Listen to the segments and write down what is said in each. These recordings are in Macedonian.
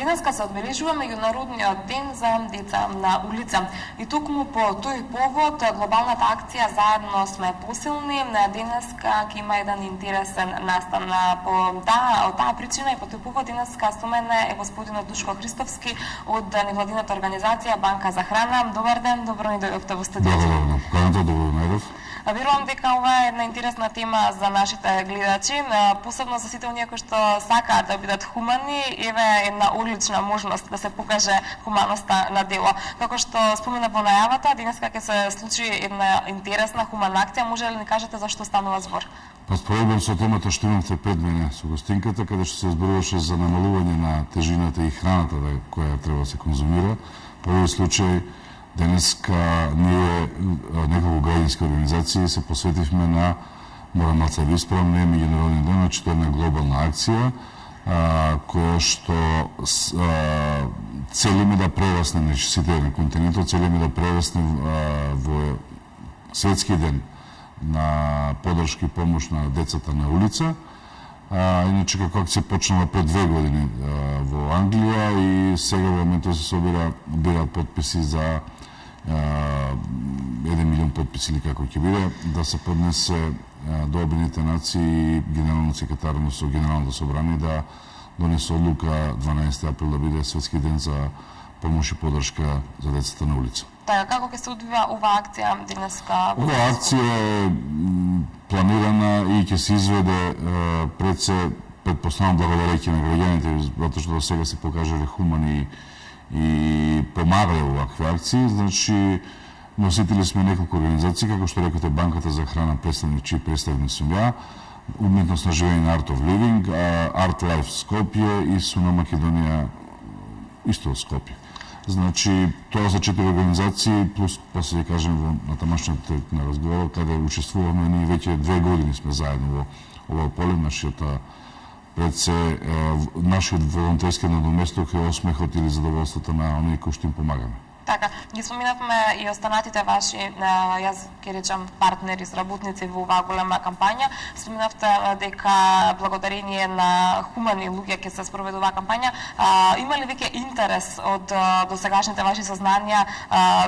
Денеска се одбележува меѓународниот ден за деца на улица. И токму по тој повод глобалната акција Заедно сме посилни денеска ќе има еден интересен настан. Од таа причина и по тој повод денеска со мене е господинот Душко Христовски од невладината организација Банка за храна. Добар ден, добро ни дојдовте во студиото. Добро најдов. Верувам дека ова е една интересна тема за нашите гледачи, посебно за сите оние кои што сакаат да бидат хумани. Еве една одлична можност да се покаже хуманоста на дело. Како што спомена во најавата, денеска ќе се случи една интересна хумана акција. Може ли ни кажете за што станува збор? Па споредбен со темата што имавте пред мене со гостинката, каде што се зборуваше за намалување на тежината и храната која треба да се конзумира, по овој случај денеска ние неколку граѓански организации се посветивме на, морам малце да исправам, не меѓународен ден, значи тоа е една глобална акција која што целиме да прерасне, значи сите на континентот, целиме да прерасне во светски ден на поддршка и помош на децата на улица. Иначе како акција почнала пред 2 години во Англија и сега во моментот се собираат подписи за 1 милион подписи или како ќе биде, да се поднесе до Обединетите нации и генералниот секретар со Генералното собрание да донесе одлука 12 април да биде светски ден за помош и поддршка за децата на улица. Така, како ќе се одвива оваа акција денеска? Оваа акција е планирана и ќе се изведе предпоставам благодарејќи на граѓаните, затоа што до сега се покажале хумани и помагале овакви акции. Значи, носители сме неколку организации, како што рекоте Банката за храна, представник сум ја, Уметност на живење на Art of Living, Art Life Скопје и Суна Македонија исто од Скопје. Значи, тоа за 4 организации, плюс, после да кажем, на тамашната на разговорот, каде учествуваме, ние веќе 2 години сме заедно во ова поле, нашиот волонтерски надоместок е осмехот или задоволството на оние кои што им помагаме. Така, ги споминавме и останатите ваши, јас ќе речам, партнери, сработници во оваа голема кампања. Споминавте дека благодарение на хумани луѓе ќе се спроведе оваа кампања. Има ли веќе интерес од досегашните ваши сознанија,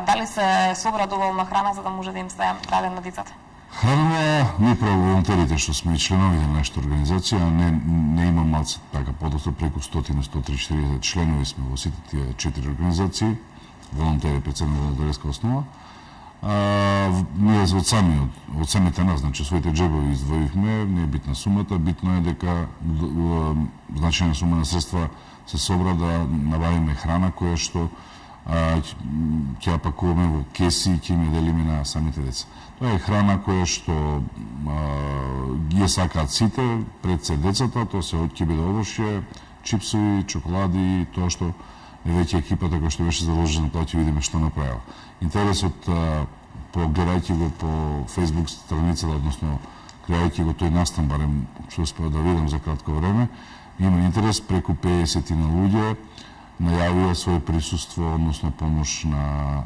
дали се собра доволно храна за да може да им се даде на децата? Хранеме ние право волонтерите што сме и членови на нашата организација, не има малце така подоста, преку 100-130 членови сме во сите тие 4 организации, волонтери пред цена волонтерска основа. Ние од самите нас, значи своите джебови издвоивме, не е битна сумата, битно е дека значајна сума на средства се собра да набавиме храна која што ќе ја пакуваме во кеси и ќе ја делиме на самите деца. Тоа е храна која што ги ја сакаат сите, пред се децата, тоа се ќе биде овошје, чипсови, чоколади, тоа што веќе екипата која што беше заложена, тоа ќе видиме што направила. Интересот, гледајќи го по Facebook страницата, односно гледајќи го тој настан, барем што успеа да видам за кратко време, има интерес, преку 50 на луѓе најавија своје присуство, односно помош на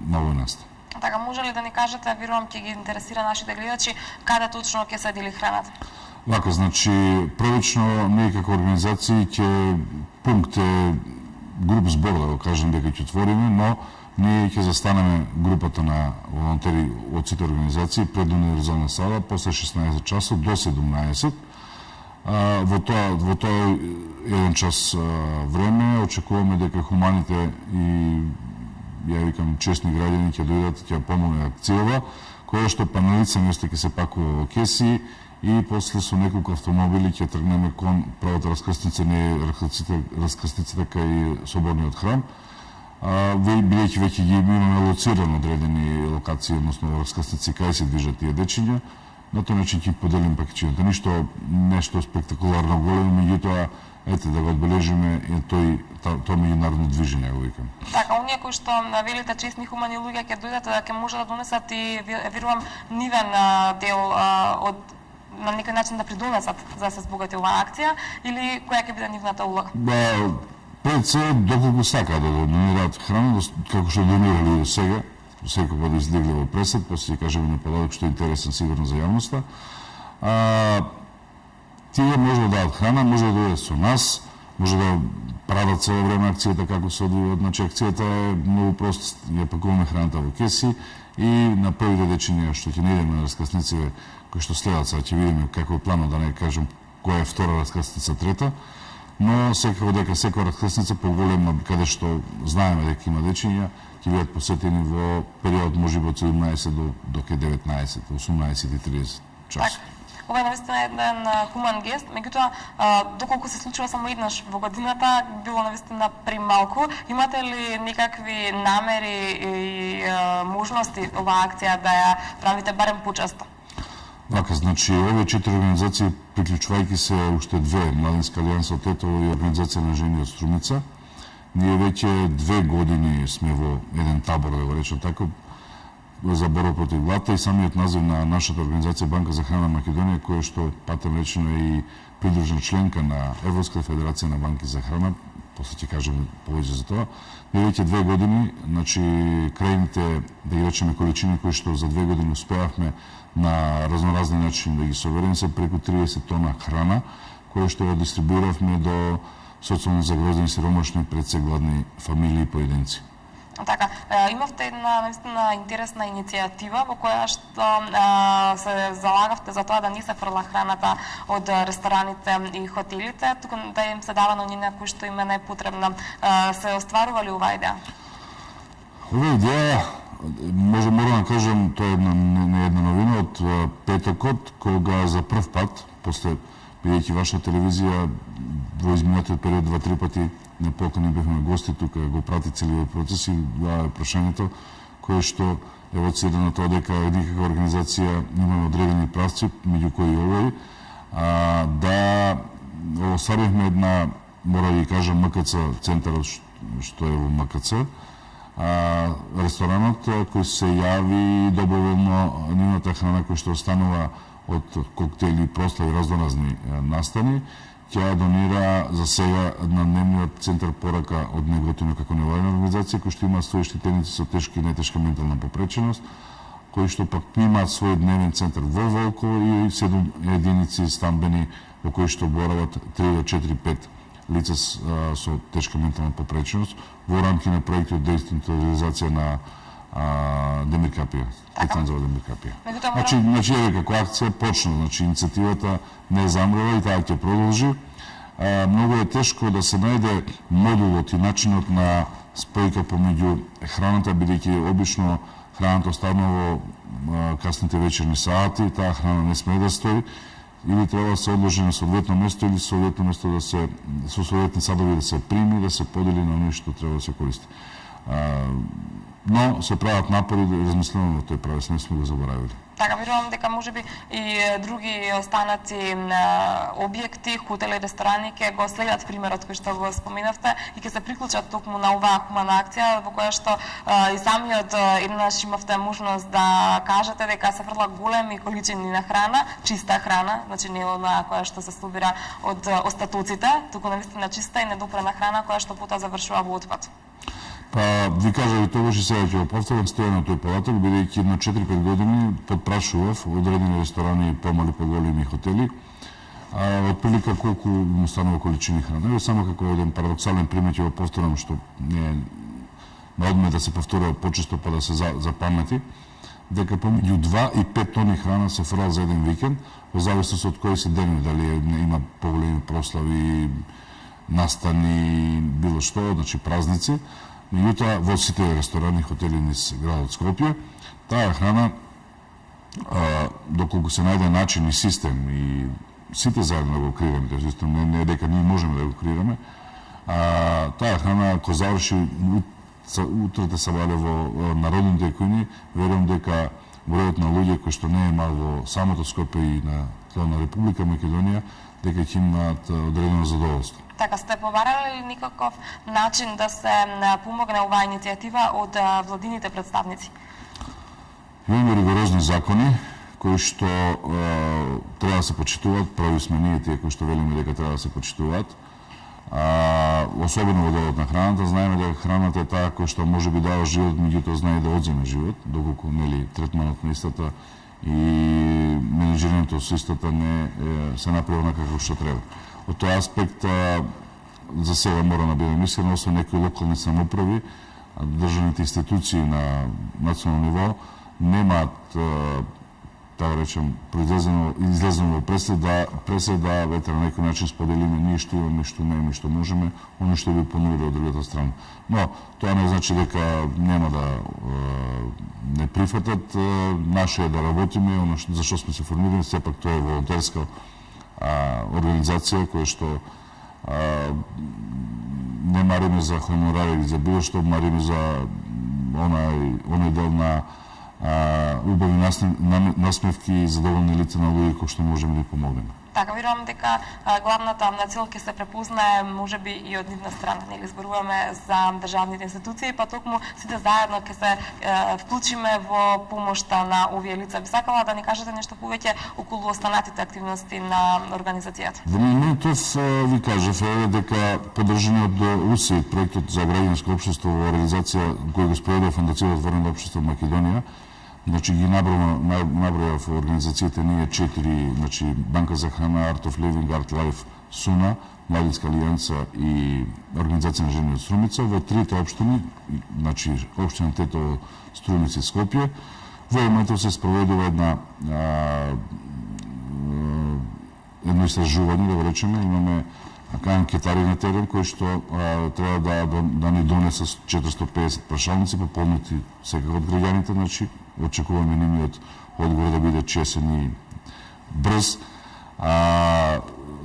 овој настан. Така, може ли да ни кажете, верувам ќе ги интересира нашите гледачи, каде точно ќе се дели храната? Вака, значи, првично ние како организации ќе пункте груп збор, да го кажем, дека ќе отвориме, но ние ќе застанеме групата на волонтери од сите организации пред универзална сала после 16 часот до 17. Во тоа еден час време очекуваме дека хуманите и ја викам честни граѓани ќе дојдат, ќе помогнат акцијава, која што панелица место ќе се пакува во кеси и после со неколку автомобили ќе тргнеме кон правата раскрсница, не раскрсницата кај соборниот храм. Бидејќи веќе ги имаме лоцирано одредени локации, односно раскрсници кај се движат тие дечиња, на тој начин ќе поделим пакетчињата. Нешто спектакуларно големо, меѓутоа ете да го одбележиме и тоа меѓународно движење, го викам. Така, оние кои што велите честни хумани луѓе ќе дојдат, ќе може да донесат и верувам нивен дел од на некој начин да придонесат за да се збогати оваа акција, или која ќе биде нивната улога? Пред се, доколку сакаат да донираат храна, како што донирали до сега, секако да излегле во пресет, после ќе кажеме на податок што е интересен сигурно за јавноста. Тие може да дадат храна, може да дојдат со нас, може да прават цело време акцијата како се одвива. Значи акцијата е многу проста, ја пакуваме храната во кеси и на првите дечиња што ќе не идеме на раскрсници кои што следат, сега ќе видиме како е планот, да не кажем која е втора раскрсница, трета, но секако дека секоја раскрсница поголема каде што знаеме дека има дечиња ќе бидат посетени во период можеби од 17 до 19, 18:30 часот. Ова е навистина еден хуман гест, меѓутоа доколку се случува само еднаш во годината, било навистина премалку. Имате ли некакви намери и можности оваа акција да ја правите барем почесто? Така, значи, овие 4 организации, приклучувајќи се уште две, Младинска алијанса од Тетово и Организација на жени од Струмица, ние веќе 2 години сме во еден табор, да го речем така, за борба против глата и самиот назив на нашата организација Банка за храна Македонија, која што патем речено е и придружна членка на Европската федерација на банки за храна, после ќе кажем повеќе за тоа. Ние веќе 2 години, значи крајните, да ги речеме, количини кои што за 2 години успеавме на разноразни начини да ги соберем се преку 30 тона храна, која што ја дистрибуиравме до социјално загрозени, сиромашни, пред се гладни фамилии и поединци. Така, имавте една наистина интересна иницијатива во која што се залагавте за тоа да не се фрла храната од рестораните и хотелите, туку да им се дава на оние кои што им е најпотребна. Се остварува ли оваа идеја? Ова идеја, морам да кажем, тоа е една новина од петокот, кога за прв пат, после бидејќи ваша телевизија во изминатиот период 2-3 пати не покани бевме гости тука, го прати целиот процес и тоа е прашањето кое што евоцира на тоа дека никаква организација има одредени правци, меѓу кои овој, да оставивме една, мора да ви кажам, МКЦ центарот што е во МКЦ, ресторанот кој се јави доброволно нивната храна која што останува од коктели, прослави, разноразни настани, ќе донира за сега на дневниот центар порака од Неготино како невладина организација кои што имаат своји штитеници со тешка и нетешка ментална попреченост, кои што пак имаат свој дневен центар во Волково и 7 единици стамбени во кои што борават 3 до 4-5 лица со тешка ментална попреченост во рамки на проекти од деинституционализација на Демир Капија, лиценза во Демир Капија. Значи, како акција почна, значи иницијативата не замрела и таа ќе продолжи. Многу е тешко да се најде модулот и начинот на спојка помеѓу храната, бидејќи обично храната останува во касните вечерни сати, таа храна не смее да стои, или треба да се одложи на соодветно место или соодветно место да се со соодветни садови да се прими, да се подели на оној што треба да се користи. Но се прават напори да размислено на тој правец, не сме го заборавили. Така, верувам дека можеби и други останати објекти, хотели, ресторани ќе го следат примерот кој што го споменавте и ќе се приклучат токму на оваа хумана акција во која што и самиот еднаш имавте можност да кажете дека се фрла големи количини на храна, чиста храна, значи не онаа која што се собира од остатоците, туку навистина чиста и недопрена храна која што потоа завршува во отпад. Па, ви кажа и тогаш и сега ќе го повторам, стоја на тој податок, бидејќи на 4-5 години подпрашував одредени ресторани, помали, поголеми хотели, отприлика колку му станува количини храна. Ево само како еден парадоксален пример ќе го повторам, што не е на одмет да се повторува почесто па да се запамети, дека помеѓу 2 и 5 тони храна се фрла за еден викенд, во зависност од кои се денови, дали има поголеми прослави, настани, било што, значи празници. Меѓутоа, во сите ресторани, хотели низ градот Скопје, таа храна, доколку се најде начин и систем, и сите заедно да го креираме, тој систем не е дека ние можеме да го креираме, таа храна, ако заврши утрата сабаде во народните кујни, верувам дека бројот на луѓе кои што не е мал во самото Скопје и на тоа на Република Македонија, дека ќе имаат одредено задоволство. Така, сте побарали ли никаков начин да се помогне оваа иницијатива од владините представници? Имаме ригорозни закони кои што треба да се почитуваат, прави сме ние тие кои што велиме дека треба да се почитуваат. Особено во делот на храната, знаеме дека храната е таа која што може би дава живот, меѓутоа знае да одземе живот, доколку нели третманот на истата и менеџирањето со истата не се направи онака како што треба. Од тој аспект за сега мора да бидем искрени, освен некои локални самоуправи, државните институции на национално ниво немаат, да речем, излезено во пресед да вете на некој начин споделиме ние што имаме, што не имаме, што можеме, оно што би понудило од другата страна. Но тоа не значи дека нема да не прифатат. Наше е да работиме, оно за што сме се формирани, сепак тоа е волонтерска организација која што не мариме за хонорари или за било што, мариме за онај дел на убави насмевки и задоволни лица на луѓе кои што можеме да помогнеме. Така, верувам дека главната цел ќе се препознае можеби и од нивна страна. Нели зборуваме за државните институции, па токму сите заедно ќе се вклучиме во помошта на овие лица. Би сакала да ни кажете нешто повеќе околу останатите активности на организацијата. Во моментов ви кажав дека поддржаниот од УСИ проектот за граѓанско општество во реализација кој го спроведе Фондацијата Отворено општество Македонија. Значи ги набројав организациите ние 4, значи Банка за храна, Art of Living, Art Life, СУНА, Младинска алијанса и Организација на жени од Струмица во трите општини, значи општина Тетово, Струмица и Скопје. Во моментов се спроведува едно истражување, да го речеме, имаме анкетари на терен кои што треба да ни донесат 450 прашалници пополнети секако од граѓаните, значи очекуваме нивниот одговор да биде чесен и брз.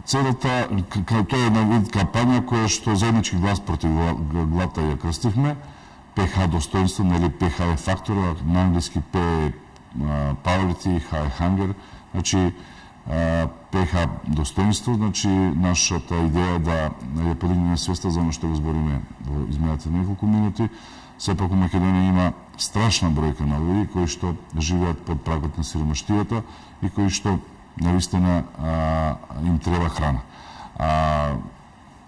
Целата, тоа е една вид кампања која што заеднички глас против глата ја крстивме, ПХ достоинство, нели ПХ е фактор, на англиски П е poverty, Х е hunger, значи ПХ достоинство, значи нашата идеја да ја подигнеме свеста за оно што го збориме во изминатите неколку минути. Сепак у Македонија има страшна бројка на луѓе кои што живеат под прагот на сиромаштијата и кои што навистина им треба храна.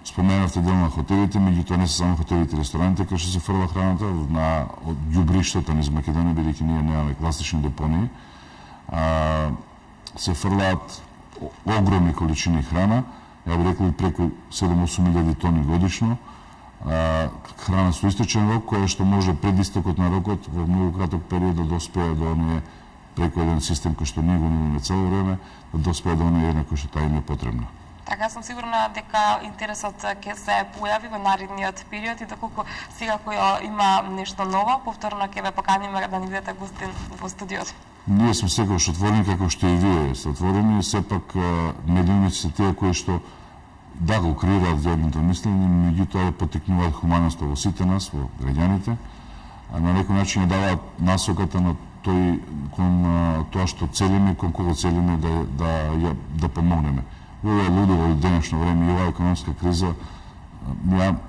Споменавте дел на хотелите, меѓутоа не се само хотелите и рестораните кои што се фрла храната на ѓубриштата низ Македонија, бидејќи ние немаме класични депонии. Се фрлаат огромни количини храна, ја би рекол преку 7-8 тони годишно, храна со истечен рок, која што може пред истекот на рокот во многу краток период да доспее до оние преку еден систем кој што ние го имаме цело време, да доспее до оние на кој што таа им е потребна. Така сум сигурна дека интересот ќе се појави во наредниот период и доколку сега кој има нешто ново, повторно ќе ве поканиме да ни бидете гостин во студиото. Ние сме секогаш отворени како што и вие сте отворени, сепак медиумите се тие кои што да го креираат заедното мислење, меѓутоа потекнуваат хуманоста во сите нас, во граѓаните, а на некој начин ја даваат насоката на кон тоа што целиме, кон кого целиме да помогнеме. Во ова лудово денешно време и оваа економска криза,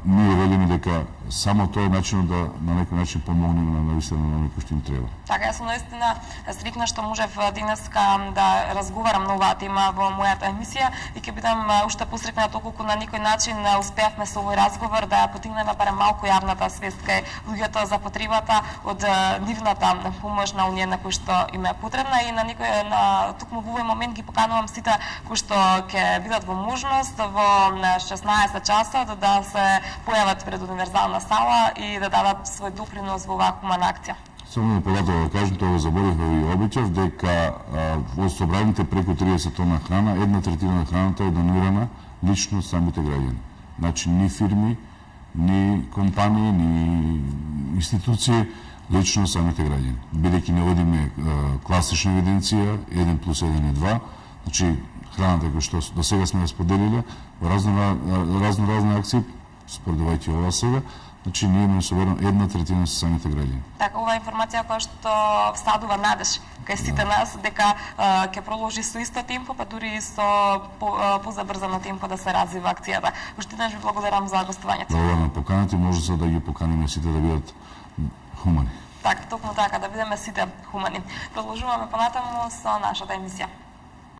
ние велиме дека само тоа е начинот да на некој начин помогнеме на навистина на некој што им треба. Така, јас сум наистина срекна што можев денеска да разговарам на оваа тема во мојата емисија и ќе бидам уште посрекна доколку на некој начин успеавме со овој разговор да потигнеме барем малку јавната свест кај луѓето за потребата од нивната помош на оние на кои што им е потребна и на токму во овој момент ги поканувам сите кои што ќе бидат во можност во 16 часот да се појават пред универзална сала и да дадат свој допринос во оваа хумана акција. Само на податок да кажем, тоа го заборив и обичав, дека во собраните преку 30 тона храна, 1/3 на храната е донирана лично самите граѓани. Значи, ни фирми, ни компании, ни институции, лично самите граѓани. Бидејќи не водиме класична евиденција, 1+1 е 2, значи, храната која што до сега сме расподелиле во разни акции, споредувајќи ова сега, значи ние имаме соберено 1/3 со самите граѓани. Така, ова информација која што всадува надеж кај сите нас дека ќе продолжи со исто темпо, па дури и со позабрзано темпо да се развива акцијата. Уште еднаш ви благодарам за гостувањето. Благодарам на поканата и може да ги поканиме сите да бидат хумани. Така, токму така, да бидеме сите хумани. Продолжуваме понатаму со нашата емисија.